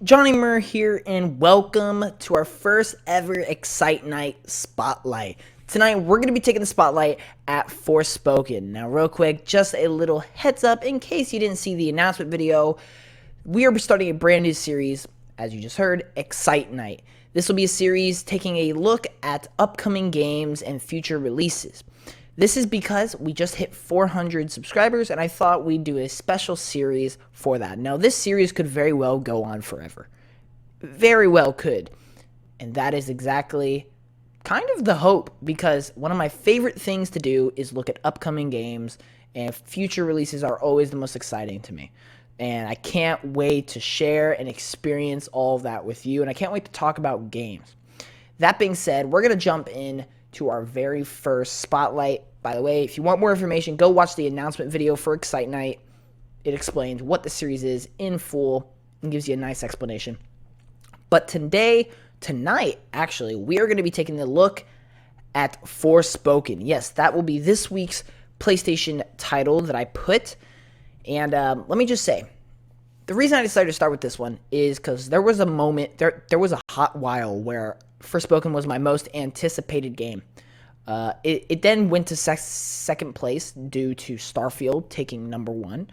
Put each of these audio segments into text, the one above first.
Johnny Murr here, and welcome to our first ever Excitenight Spotlight. Tonight, we're going to be taking the spotlight at Forspoken. Now, real quick, just a little heads up in case you didn't see the announcement video. We are starting a brand new series, as you just heard, Excitenight. This will be a series taking a look at upcoming games and future releases. This is because we just hit 400 subscribers, and I thought we'd do a special series for that. Now, this series could very well go on forever. Very well could. And that is exactly kind of the hope, because one of my favorite things to do is look at upcoming games, and future releases are always the most exciting to me. And I can't wait to share and experience all of that with you, and I can't wait to talk about games. That being said, we're going to jump in to our very first spotlight. By the way, if you want more information, go watch the announcement video for Excitenight. It explains what the series is in full and gives you a nice explanation. But tonight, actually, we are going to be taking a look at Forspoken. Yes, that will be this week's PlayStation title that I put. And let me just say, the reason I decided to start with this one is because there was a moment, there was a hot while where Forspoken was my most anticipated game. It then went to second place due to Starfield taking number one.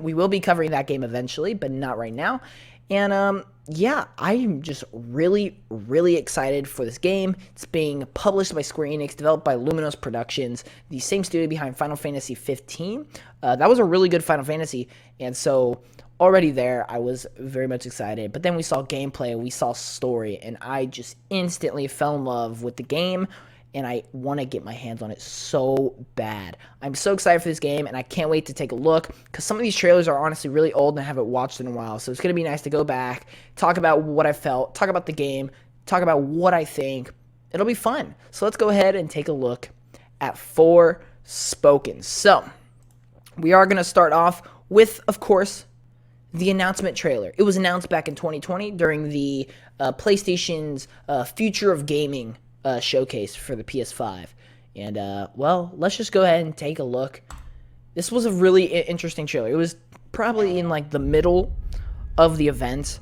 We will be covering that game eventually, but not right now. And yeah, I'm just really excited for this game. It's being published by Square Enix, developed by Luminous Productions, the same studio behind Final Fantasy 15. That was a really good Final Fantasy, and so already there, I was very much excited. But then we saw gameplay, we saw story, and I just instantly fell in love with the game, and I want to get my hands on it so bad. I'm so excited for this game, and I can't wait to take a look, because some of these trailers are honestly really old, and I haven't watched in a while, so it's going to be nice to go back, talk about what I felt, talk about the game, talk about what I think. It'll be fun. So let's go ahead and take a look at Forspoken. So, we are going to start off with, of course, the announcement trailer. It was announced back in 2020 during the PlayStation's Future of Gaming showcase for the PS5. And, well, let's just go ahead and take a look. This was a really interesting trailer. It was probably in, like, the middle of the event.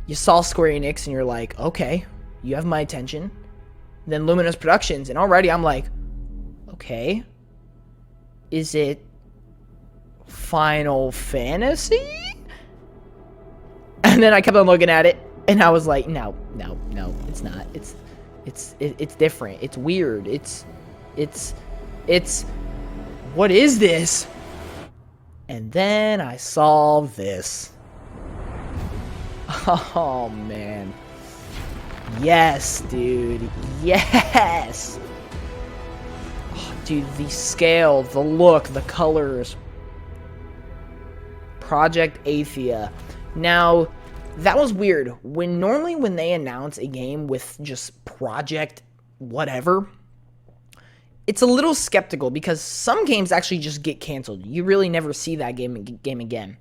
You saw Square Enix, and you're like, okay, you have my attention. Then Luminous Productions, and already I'm like, okay, is it Final Fantasy? And then I kept on looking at it, and I was like, no, it's not. It's different. It's weird. It's what is this? And then I saw this. Oh man. Yes, dude. Yes. Oh, dude, the scale, the look, the colors. Project Athia. Now, that was weird. Normally when they announce a game with just Project whatever, it's a little skeptical, because some games actually just get canceled. You really never see that game again.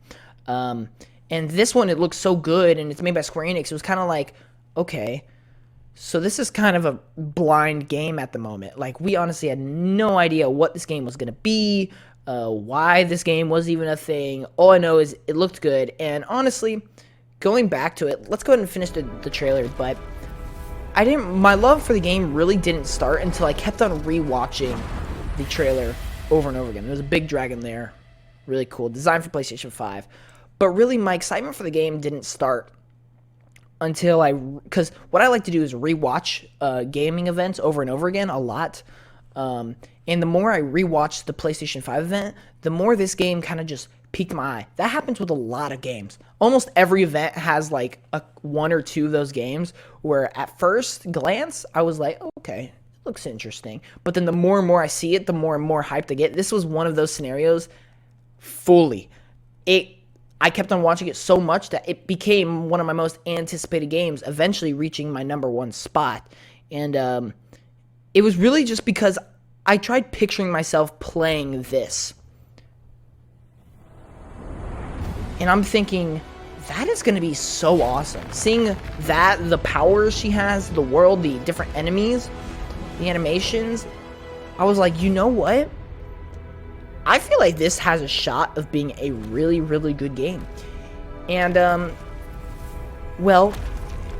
And this one, it looks so good, and it's made by Square Enix. It was kind of like, okay, so this is kind of a blind game at the moment. Like, we honestly had no idea what this game was going to be, why this game was even a thing. All I know is it looked good, and honestly, going back to it, let's go ahead and finish the trailer, but my love for the game really didn't start until I kept on rewatching the trailer over and over again. There was a big dragon there, really cool, designed for PlayStation 5, but really my excitement for the game didn't start until because what I like to do is rewatch gaming events over and over again a lot. And the more I rewatched the PlayStation 5 event, the more this game kind of just piqued my eye. That happens with a lot of games. Almost every event has like one or two of those games where at first glance, I was like, oh, okay, it looks interesting. But then the more and more I see it, the more and more hyped I get. This was one of those scenarios fully. I kept on watching it so much that it became one of my most anticipated games, eventually reaching my #1 spot. And it was really just because I tried picturing myself playing this. And I'm thinking, that is going to be so awesome. Seeing that, the powers she has, the world, the different enemies, the animations, I was like, you know what? I feel like this has a shot of being a really, really good game. And well,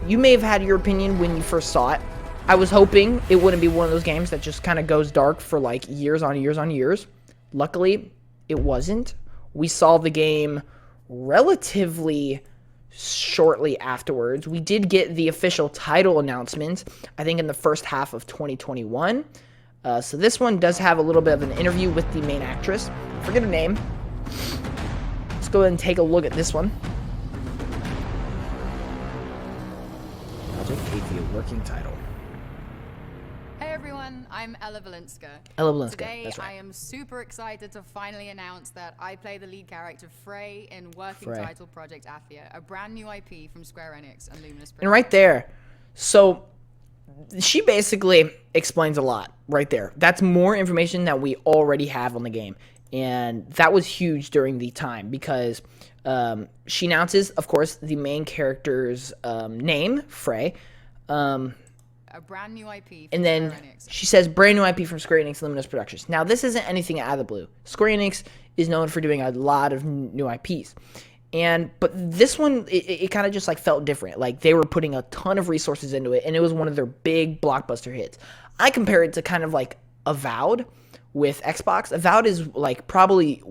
you may have had your opinion when you first saw it. I was hoping it wouldn't be one of those games that just kind of goes dark for like years on years on years. Luckily, it wasn't. We saw the game relatively shortly afterwards. We did get the official title announcement, I think in the first half of 2021. So this one does have a little bit of an interview with the main actress. Forget her name. Let's go ahead and take a look at this one. Project Athia working title. Hey everyone, I'm Ella Valinska. Ella Valinska, Today, that's right. I am super excited to finally announce that I play the lead character Frey in working title Project Athia, a brand new IP from Square Enix and Luminous Productions. And right there, so she basically explains a lot right there. That's more information that we already have on the game. And that was huge during the time because she announces, of course, the main character's name, Frey. A brand new IP from and then Square Enix. She says brand new IP from Square Enix Luminous Productions. Now, this isn't anything out of the blue. Square Enix is known for doing a lot of new IPs. But this one, it kind of just like felt different. Like they were putting a ton of resources into it, and it was one of their big blockbuster hits. I compare it to kind of like Avowed with Xbox. Avowed is like probably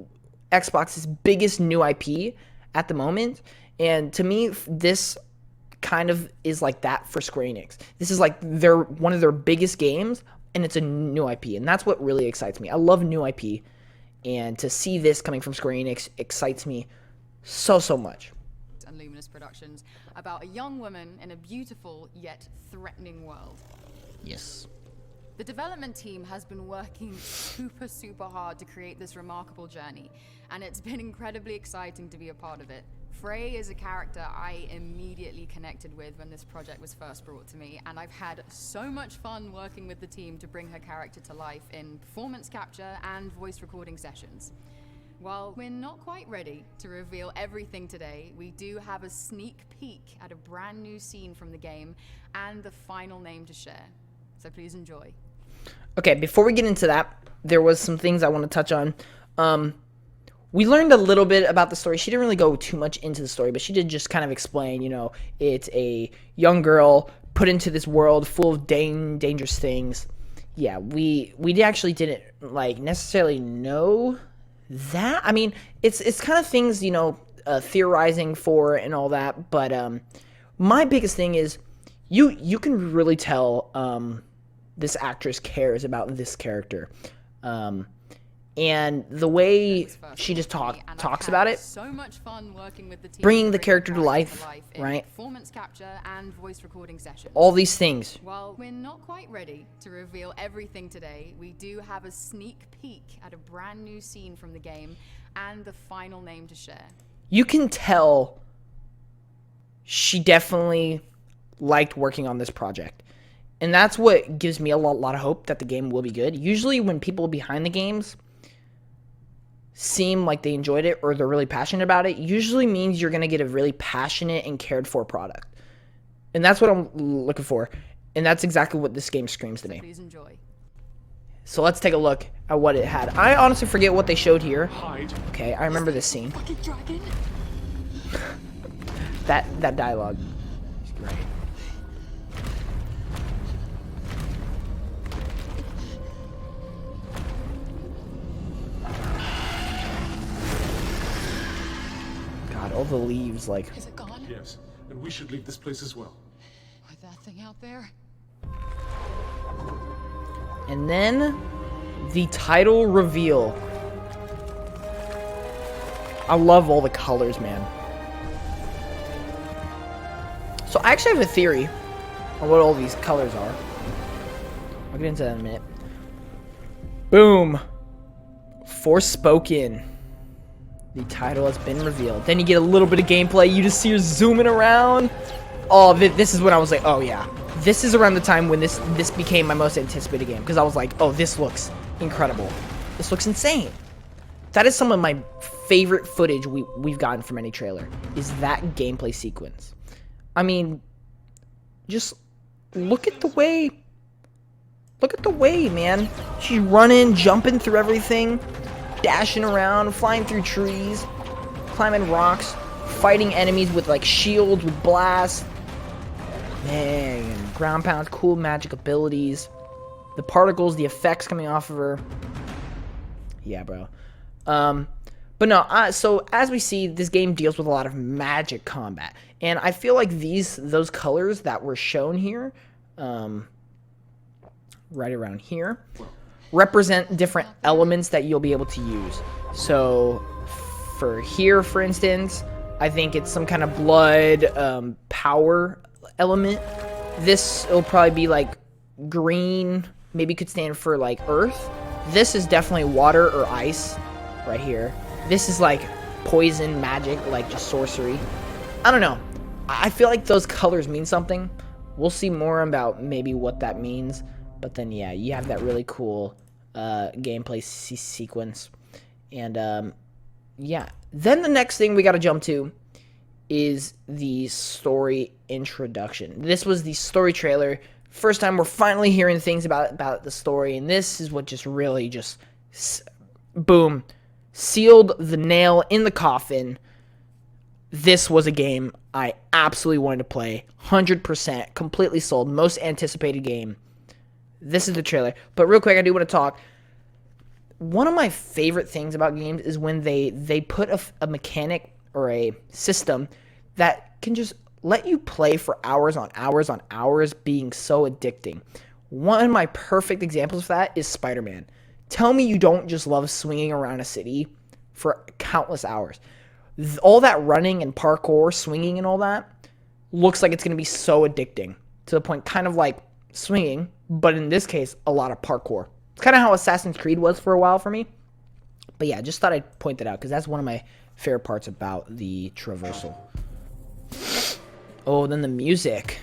Xbox's biggest new IP at the moment. And to me, this kind of is like that for Square Enix. This is like one of their biggest games, and it's a new IP, and that's what really excites me. I love new IP, and to see this coming from Square Enix excites me so much. And Luminous Productions about a young woman in a beautiful yet threatening world. Yes. The development team has been working super hard to create this remarkable journey, and it's been incredibly exciting to be a part of it. Frey is a character I immediately connected with when this project was first brought to me, and I've had so much fun working with the team to bring her character to life in performance capture and voice recording sessions. While we're not quite ready to reveal everything today, we do have a sneak peek at a brand new scene from the game and the final name to share. So please enjoy. Okay, before we get into that, there was some things I want to touch on. We learned a little bit about the story. She didn't really go too much into the story, but she did just kind of explain, it's a young girl put into this world full of dangerous things. Yeah, we actually didn't like necessarily know that. I mean, it's kind of things, theorizing for and all that, but my biggest thing is you can really tell this actress cares about this character. And the way she just talks about it, so much fun working with the team, bringing the character to life, right? Performance capture and voice recording sessions. All these things. While we're not quite ready to reveal everything today, we do have a sneak peek at a brand new scene from the game and the final name to share. You can tell she definitely liked working on this project. And that's what gives me a lot of hope that the game will be good. Usually when people behind the games seem like they enjoyed it or they're really passionate about it, usually means you're going to get a really passionate and cared for product. And that's what I'm looking for. And that's exactly what this game screams to me. Please enjoy. So let's take a look at what it had. I honestly forget what they showed here. Hide. Okay, I remember this scene. Fucking dragon. That dialogue is great. God, all the leaves, like... Is it gone? Yes, and we should leave this place as well. With that thing out there? And then the title reveal. I love all the colors, man. So I actually have a theory on what all these colors are. I'll get into that in a minute. Boom. Forspoken. The title has been revealed. Then you get a little bit of gameplay. You just see her zooming around. Oh, this is when I was like, oh yeah. This is around the time when this became my most anticipated game. Because I was like, oh, this looks incredible. This looks insane. That is some of my favorite footage we've gotten from any trailer. Is that gameplay sequence. I mean, just look at the way. Look at the way, man. She's running, jumping through everything. Dashing around, flying through trees, climbing rocks. fighting enemies with like shields, with blasts. Man, ground pounds, cool magic abilities. The particles, the effects coming off of her. Yeah, bro. But no, so as we see, this game deals with a lot of magic combat. And I feel like those colors that were shown here, right around here, represent different elements that you'll be able to use. So for here, for instance, I think it's some kind of blood power element. This will probably be like green, maybe could stand for like earth. This is definitely water or ice right here. This is like poison, magic, like just sorcery. I don't know. I feel like those colors mean something. We'll see more about maybe what that means. But then, yeah, you have that really cool gameplay sequence. And, yeah. Then the next thing we got to jump to is the story introduction. This was the story trailer. First time we're finally hearing things about the story. And this is what just really just, boom, sealed the nail in the coffin. This was a game I absolutely wanted to play. 100%, completely sold. Most anticipated game. This is the trailer. But real quick, I do want to talk. One of my favorite things about games is when they put a mechanic or a system that can just let you play for hours on hours on hours, being so addicting. One of my perfect examples of that is Spider-Man. Tell me you don't just love swinging around a city for countless hours. All that running and parkour, swinging and all that looks like it's going to be so addicting to the point kind of like swinging, but in this case, a lot of parkour. It's kind of how Assassin's Creed was for a while for me. But yeah, just thought I'd point that out because that's one of my favorite parts about the traversal. Oh, then the music.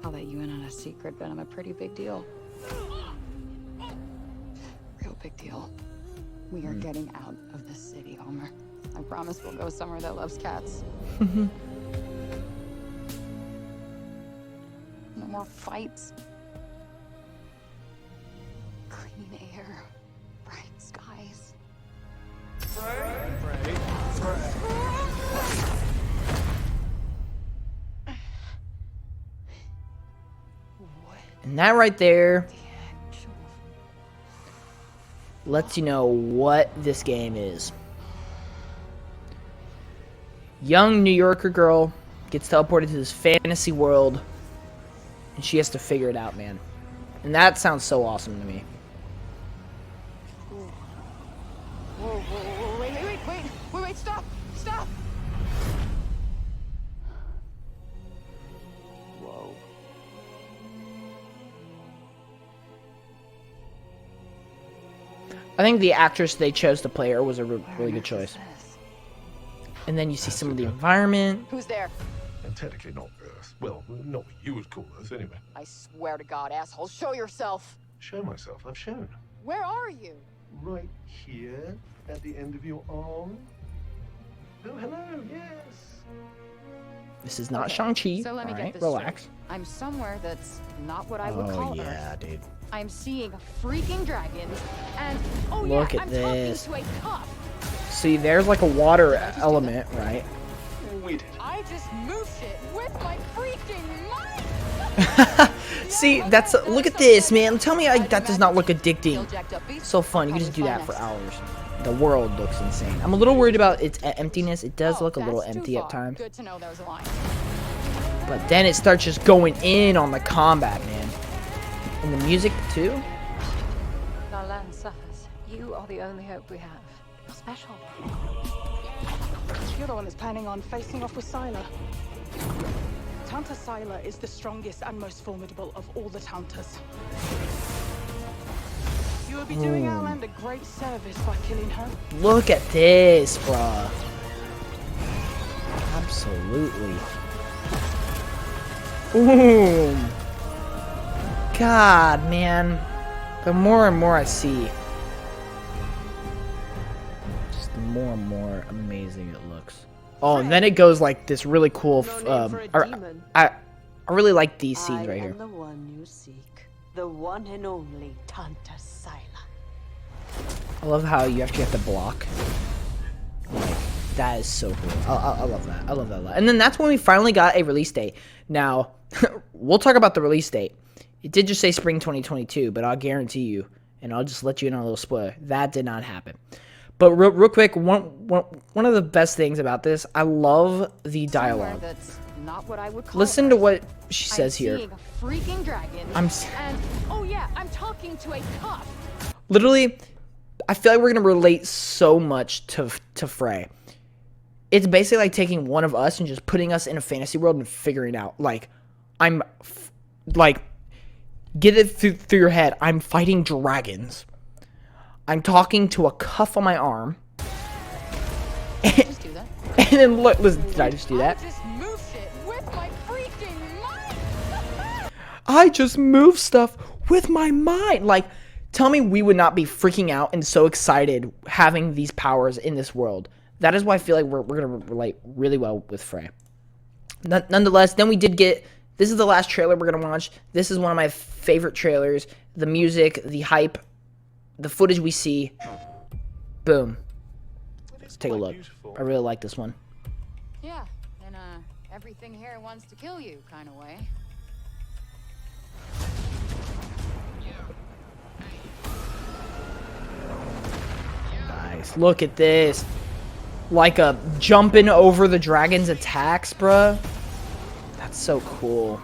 I'll let you in on a secret, but I'm a pretty big deal. Real big deal. We are getting out of the city, Homer. I promise we'll go somewhere that loves cats. No more fights. Clean air. Bright skies. And that right there lets you know what this game is. Young New Yorker girl gets teleported to this fantasy world, and she has to figure it out, man. And that sounds so awesome to me. Whoa, wait, stop! Whoa. I think the actress they chose to play her was a really good choice. And then you see some of the environment. Who's there? And technically not Earth. Well, not what you would call Earth, anyway. I swear to God, asshole, show yourself! Show myself. I've shown. Where are you? Right here, at the end of your arm. Oh, hello, yes. This is not Shang-Chi. So let me get Alright, this relax. straight. I'm somewhere that's not what I would Oh, call yeah, Earth. dude. I'm seeing freaking dragons, and Look at I'm this. talking to a cop. See, there's like a water element, right? We did. I just moved it with my freaking mind. See, that's look at this, man. Tell me that does not look addicting. So fun. You can just do that for hours. The world looks insane. I'm a little worried about its emptiness. It does look a little empty at times. Good to know there was a line. But then it starts just going in on the combat, man. And the music, too. Our land suffers. You are the only hope we have. You're special. You're the one that's planning on facing off with Sylar. Tanta Sylar is the strongest and most formidable of all the Tantas. You will be doing our land a great service by killing her. Look at this, bruh. Absolutely. Boom. God, man. The more and more I see, just the more and more amazing it looks. Oh, and then it goes like this really cool. I really like these scenes right here. I am the one you seek, the one and only Tanta Sylar. I love how you actually have to block. That is so cool. I love that. I love that a lot. And then that's when we finally got a release date. Now, we'll talk about the release date. It did just say spring 2022, but I'll guarantee you, and I'll just let you in on a little spoiler, that did not happen. But real quick, one of the best things about this, I love the dialogue. That's not what I would call Listen to what she says here. Seeing a freaking dragon. And oh yeah, I'm talking to a cop. Literally, I feel like we're gonna relate so much to Frey. It's basically like taking one of us and just putting us in a fantasy world and figuring out, like, get it through your head. I'm fighting dragons. I'm talking to a cuff on my arm. Just do that. And then look, listen, did I just do that? I just move shit with my freaking mind. I just move stuff with my mind. Like, tell me we would not be freaking out and so excited having these powers in this world. That is why I feel like we're going to relate really well with Frey. Nonetheless, then we did get, this is the last trailer we're going to watch. This is one of my favorite trailers. The music, the hype, the footage we see. Boom. Let's take a look. I really like this one. Yeah, in a everything here wants to kill you kind of way. Nice. Look at this. Like a jumping over the dragon's attacks, bruh. That's so cool.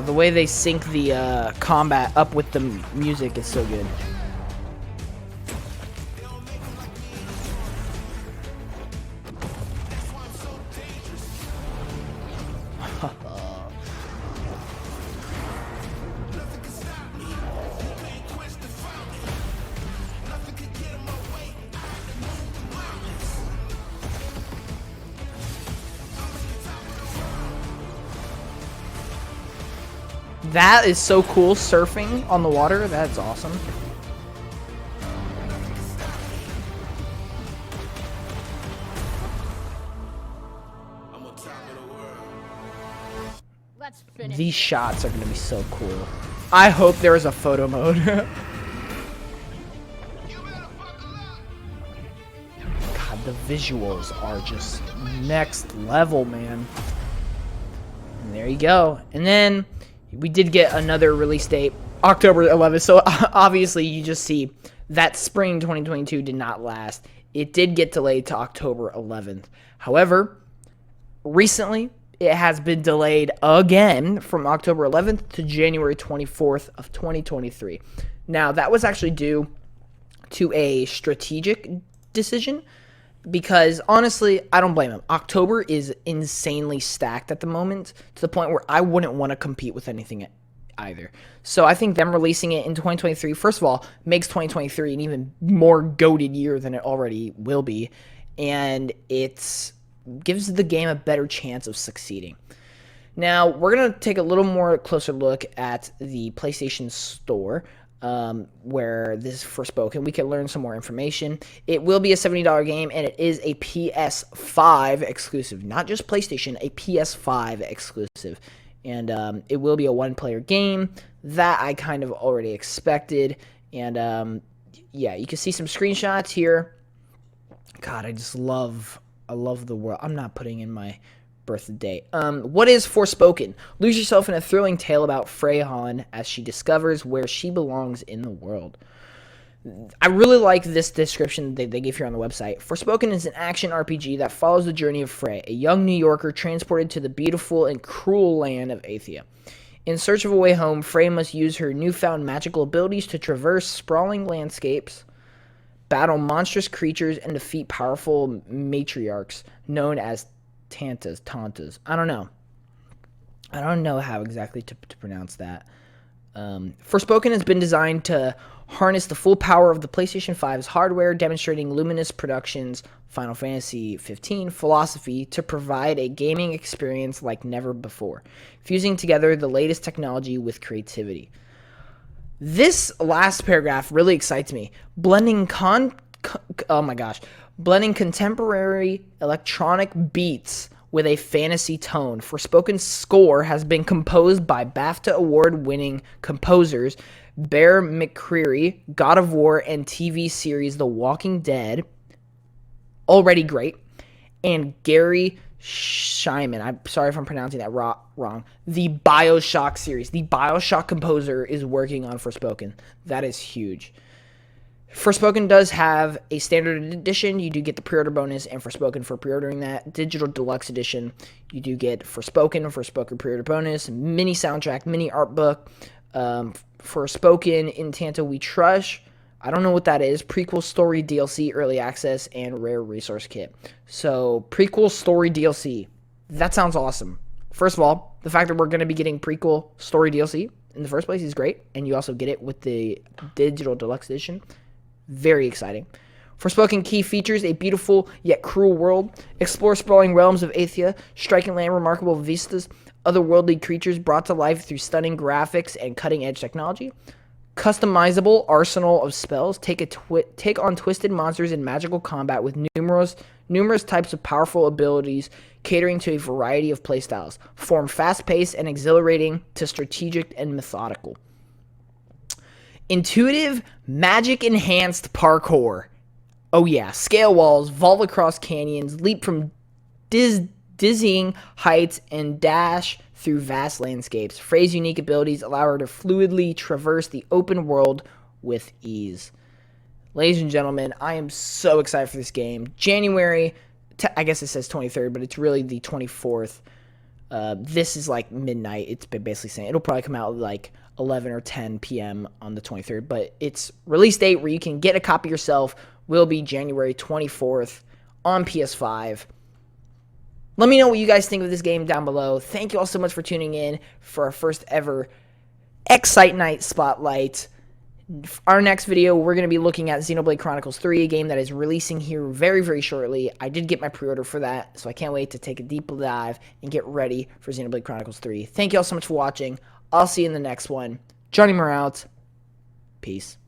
The way they sync the combat up with the music is so good. That is so cool, surfing on the water. That's awesome. Let's finish. These shots are going to be so cool. I hope there is a photo mode. God, the visuals are just next level, man. And there you go. And then we did get another release date, October 11th. So obviously you just see that spring 2022 did not last. It did get delayed to October 11th. However, recently it has been delayed again from October 11th to January 24th of 2023. Now, that was actually due to a strategic decision because, honestly, I don't blame him. October is insanely stacked at the moment to the point where I wouldn't want to compete with anything either. So I think them releasing it in 2023, first of all, makes 2023 an even more goated year than it already will be, and it gives the game a better chance of succeeding. Now, we're going to take a little more closer look at the PlayStation Store, where this is Forspoken. We can learn some more information. It will be a $70 game, and it is a PS5 exclusive, not just PlayStation, a PS5 exclusive. And it will be a one-player game. That I kind of already expected. And yeah, you can see some screenshots here. God, I love the world. I'm not putting in my birthday. What is Forspoken? Lose yourself in a thrilling tale about Freyhan as she discovers where she belongs in the world. I really like this description they give here on the website. Forspoken is an action RPG that follows the journey of Frey, a young New Yorker transported to the beautiful and cruel land of Athia. In search of a way home, Frey must use her newfound magical abilities to traverse sprawling landscapes, battle monstrous creatures, and defeat powerful matriarchs known as Tantas. I don't know how exactly to pronounce that. Forspoken has been designed to harness the full power of the PlayStation 5's hardware, demonstrating Luminous Productions' Final Fantasy XV philosophy to provide a gaming experience like never before, fusing together the latest technology with creativity. This last paragraph really excites me. Blending contemporary electronic beats with a fantasy tone. Forspoken's score has been composed by BAFTA award-winning composers Bear McCreary, God of War, and TV series The Walking Dead, already great, and Gary Shyman. I'm sorry if I'm pronouncing that wrong. The BioShock series. The BioShock composer is working on Forspoken. That is huge. Forspoken does have a standard edition. You do get the pre-order bonus, and Forspoken for pre-ordering that. Digital Deluxe Edition, you do get Forspoken pre-order bonus, mini soundtrack, mini art book. Forspoken, In Tanto We Trust. I don't know what that is. Prequel story DLC, early access, and rare resource kit. So, prequel story DLC. That sounds awesome. First of all, the fact that we're going to be getting prequel story DLC in the first place is great. And you also get it with the Digital Deluxe Edition. Very exciting. Forspoken key features: a beautiful yet cruel world, explore sprawling realms of Athia, striking land, remarkable vistas, otherworldly creatures brought to life through stunning graphics and cutting-edge technology, customizable arsenal of spells, take on twisted monsters in magical combat with numerous types of powerful abilities, catering to a variety of playstyles, form fast-paced and exhilarating to strategic and methodical. Intuitive, magic-enhanced parkour. Oh yeah, scale walls, vault across canyons, leap from dizzying heights, and dash through vast landscapes. Frey's unique abilities allow her to fluidly traverse the open world with ease. Ladies and gentlemen, I am so excited for this game. January, I guess it says 23rd, but it's really the 24th. This is like midnight. It's basically saying it'll probably come out like 11 or 10 p.m. on the 23rd, but its release date where you can get a copy yourself will be January 24th on PS5. Let me know what you guys think of this game down below. Thank you all so much for tuning in for our first ever Excitenight Spotlight. Our next video, we're going to be looking at Xenoblade Chronicles 3, a game that is releasing here very, very shortly. I did get my pre-order for that, so I can't wait to take a deep dive and get ready for Xenoblade Chronicles 3. Thank you all so much for watching. I'll see you in the next one. Johnny Moore out. Peace.